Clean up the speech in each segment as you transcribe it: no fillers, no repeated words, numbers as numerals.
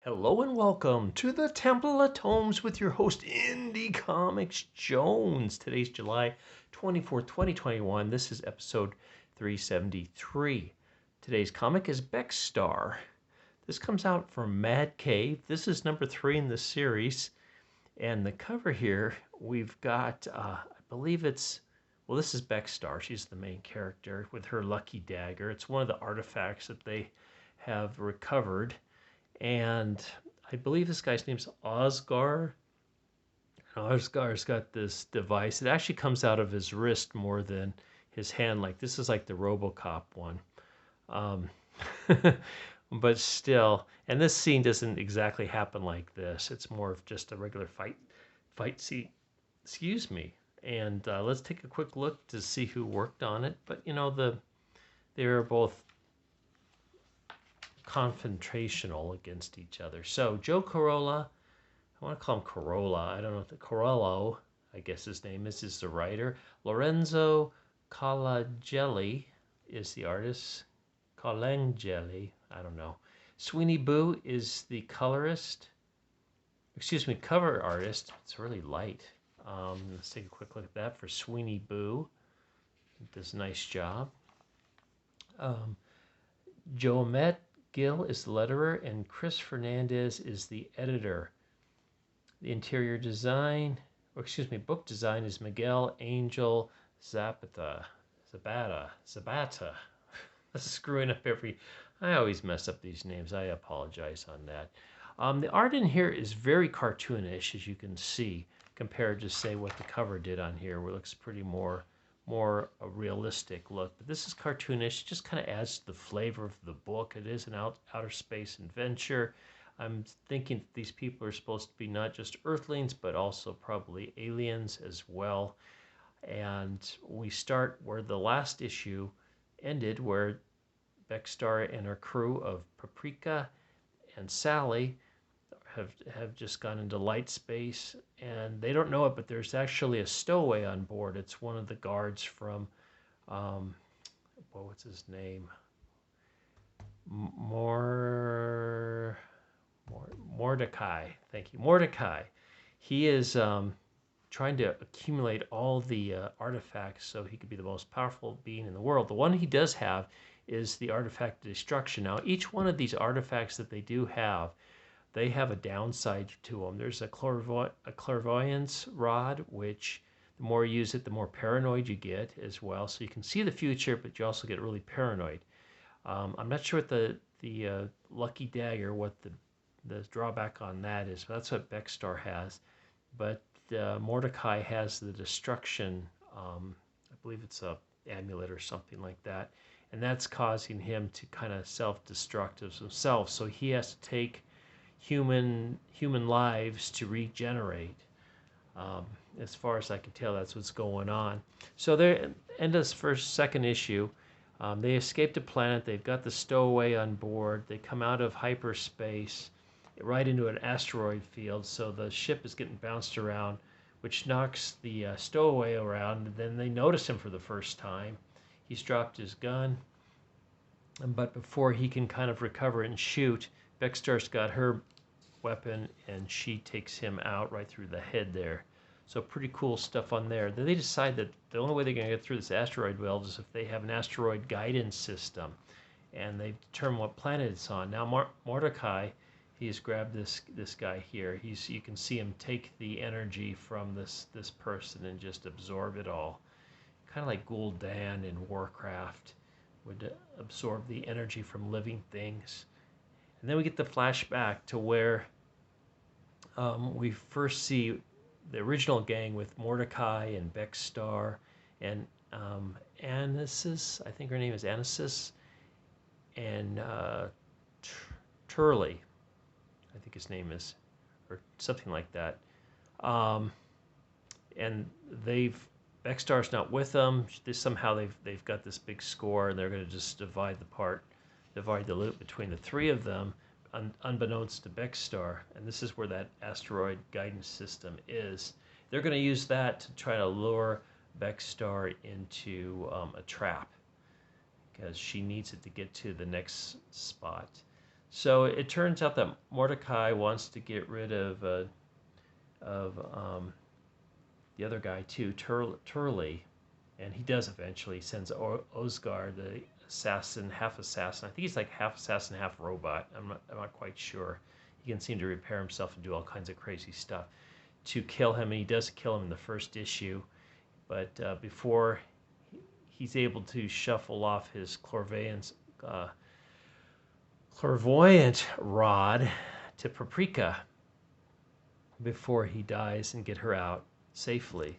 Hello and welcome to the Temple of Tomes with your host, Indie Comics Jones. Today's July 24th, 2021. This is episode 373. Today's comic is Becstar. This comes out from Mad Cave. This is number 3 in the series. And the cover here, we've got, I believe it's, well, this is Becstar. She's the main character with her lucky dagger. It's one of the artifacts that they have recovered. And I believe this guy's name's Osgar. Osgar's got this device. It actually comes out of his wrist more than his hand. Like this is like the RoboCop one. Um, but still, and this scene doesn't exactly happen like this. It's more of just a regular fight scene. Excuse me. And let's take a quick look to see who worked on it. But they were both confrontational against each other. So Joe Corolla, I want to call him Corolla. I don't know what the Corallo, I guess his name is the writer. Lorenzo Colagelli is the artist. Colangeli, I don't know. Sweeney Boo is the colorist. Excuse me, cover artist. It's really light. Let's take a quick look at that for Sweeney Boo. Does a nice job. Joe Met Gill is the letterer, and Chris Fernandez is the editor. The interior design, book design is Miguel Angel Zapata. That's screwing up I always mess up these names. I apologize on that. The art in here is very cartoonish, as you can see, compared to, say, what the cover did on here, where it looks pretty more a realistic look. But this is cartoonish. It just kind of adds to the flavor of the book. It is an outer space adventure. I'm thinking that these people are supposed to be not just Earthlings, but also probably aliens as well. And we start where the last issue ended, where Becstar and her crew of Paprika and Sally have just gone into light space, and they don't know it, but there's actually a stowaway on board. It's one of the guards from, what's his name? Mordecai. Thank you, Mordecai. He is trying to accumulate all the artifacts so he could be the most powerful being in the world. The one he does have is the artifact of destruction. Now, each one of these artifacts that they do have, they have a downside to them. There's a clairvoyance rod, which the more you use it, the more paranoid you get as well. So you can see the future, but you also get really paranoid. I'm not sure what the lucky dagger, what the drawback on that is. But that's what Becstar has. But Mordecai has the destruction. I believe it's a amulet or something like that, and that's causing him to kind of self-destruct himself. So he has to take human lives to regenerate. As far as I can tell, that's what's going on. So they end this second issue. They escaped a planet. They've got the stowaway on board. They come out of hyperspace right into an asteroid field. So the ship is getting bounced around, which knocks the stowaway around. And then they notice him for the first time. He's dropped his gun. But before he can kind of recover and shoot, Becstar's got her weapon, and she takes him out right through the head there. So pretty cool stuff on there. Then they decide that the only way they're going to get through this asteroid belt is if they have an asteroid guidance system, and they determine what planet it's on. Now Mordecai, he's grabbed this guy here. You can see him take the energy from this person and just absorb it all, kind of like Gul'dan in Warcraft would absorb the energy from living things. And then we get the flashback to where we first see the original gang with Mordecai and Becstar and Anasis. I think her name is Anasis. And Turley, I think his name is, or something like that. And Becstar's not with them. Somehow they've got this big score, and they're going to just divide the loot between the three of them, unbeknownst to Becstar. And this is where that asteroid guidance system is. They're going to use that to try to lure Becstar into a trap, because she needs it to get to the next spot. So it turns out that Mordecai wants to get rid of the other guy too, Turley, and he does eventually. He sends Osgar, the assassin, half assassin. I think he's like half assassin, half robot. I'm not quite sure. He can seem to repair himself and do all kinds of crazy stuff to kill him, and he does kill him in the first issue. But before he's able to shuffle off his clairvoyant rod to Paprika before he dies and get her out safely.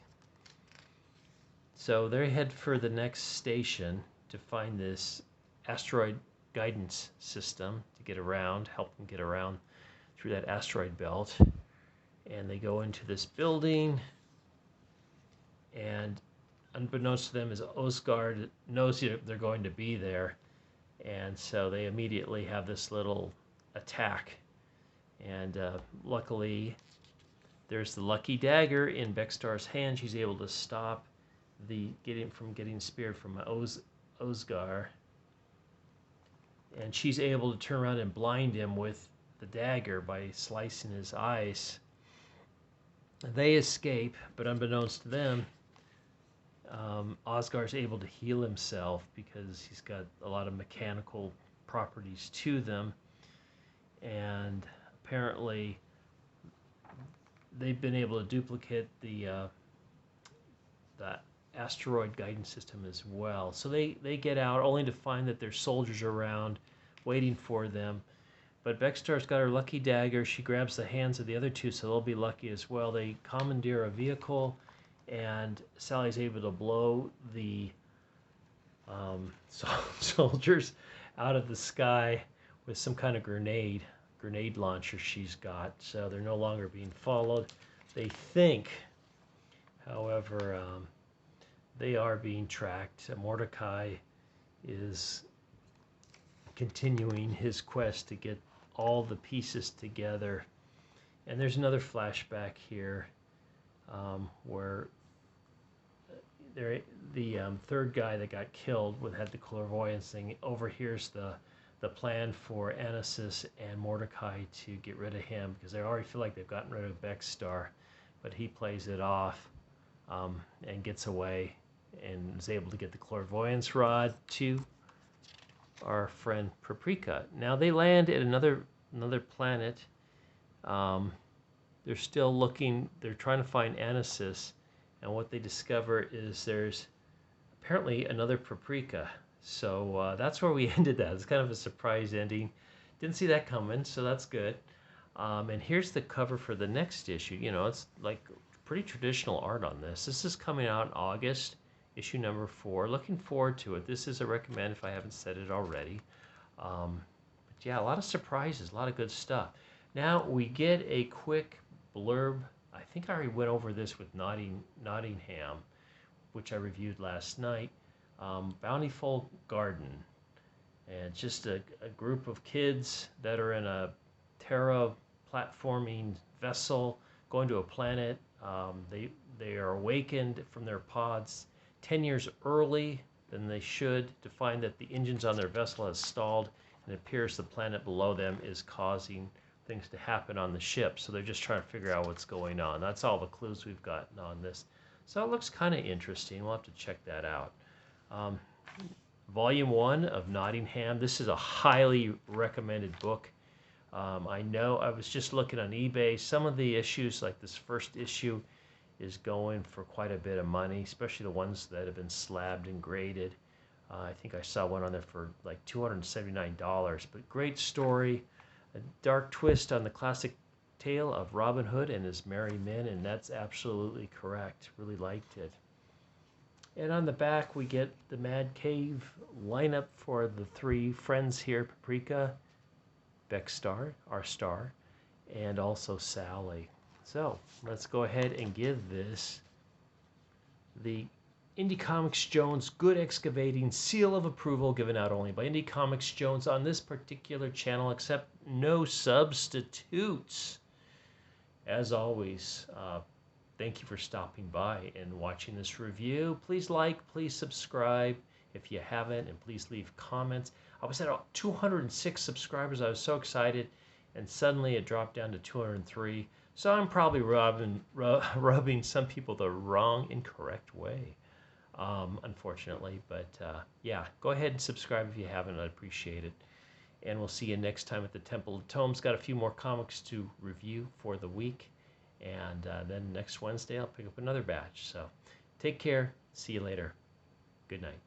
So they head for the next station to find this asteroid guidance system to get around, help them get around through that asteroid belt. And they go into this building, and unbeknownst to them is Osgard knows they're going to be there, and so they immediately have this little attack. And luckily, there's the lucky dagger in Becstar's hand. She's able to stop getting speared from Osgar, and she's able to turn around and blind him with the dagger by slicing his eyes. They escape, but unbeknownst to them, Osgar's able to heal himself because he's got a lot of mechanical properties to them, and apparently they've been able to duplicate the asteroid guidance system as well. So they get out only to find that there's soldiers around waiting for them. But Becstar's got her lucky dagger. She grabs the hands of the other two, so they'll be lucky as well. They commandeer a vehicle, and Sally's able to blow the soldiers out of the sky with some kind of grenade launcher she's got. So they're no longer being followed. They think, however, they are being tracked. Mordecai is continuing his quest to get all the pieces together. And there's another flashback here where the third guy that got killed had the clairvoyance thing overhears the plan for Anasis and Mordecai to get rid of him, because they already feel like they've gotten rid of Becstar, but he plays it off and gets away and is able to get the clairvoyance rod to our friend Paprika. Now they land at another planet. They're still looking. They're trying to find Anasis, and what they discover is there's apparently another Paprika. So that's where we ended that. It's kind of a surprise ending. Didn't see that coming, so that's good. And here's the cover for the next issue. You know, it's like pretty traditional art on this. This is coming out in August, issue number 4. Looking forward to it. This is a recommend if I haven't said it already. But yeah, a lot of surprises, a lot of good stuff. Now we get a quick blurb. I think I already went over this with Nottingham, which I reviewed last night. Bountiful Garden, and just a group of kids that are in a terra-platforming vessel going to a planet. They are awakened from their pods 10 years early than they should to find that the engines on their vessel has stalled, and it appears the planet below them is causing things to happen on the ship. So they're just trying to figure out what's going on. That's all the clues we've gotten on this. So it looks kind of interesting. We'll have to check that out. Volume 1 of Nottingham. This is a highly recommended book. I know I was just looking on eBay. Some of the issues, like this first issue, is going for quite a bit of money, especially the ones that have been slabbed and graded. I think I saw one on there for like $279. But great story, a dark twist on the classic tale of Robin Hood and his merry men, and that's absolutely correct. Really liked it. And on the back, we get the Mad Cave lineup for the 3 friends here, Paprika, Becstar, our star, and also Sally. So let's go ahead and give this the Indie Comics Jones Good Excavating seal of approval, given out only by Indie Comics Jones on this particular channel, except no substitutes. As always, thank you for stopping by and watching this review. Please like, please subscribe if you haven't, and please leave comments. I was at 206 subscribers. I was so excited, and suddenly it dropped down to 203. So I'm probably rubbing some people the wrong, incorrect way, unfortunately. But yeah, go ahead and subscribe if you haven't. I'd appreciate it. And we'll see you next time at the Temple of Tomes. Got a few more comics to review for the week. And then next Wednesday, I'll pick up another batch. So take care. See you later. Good night.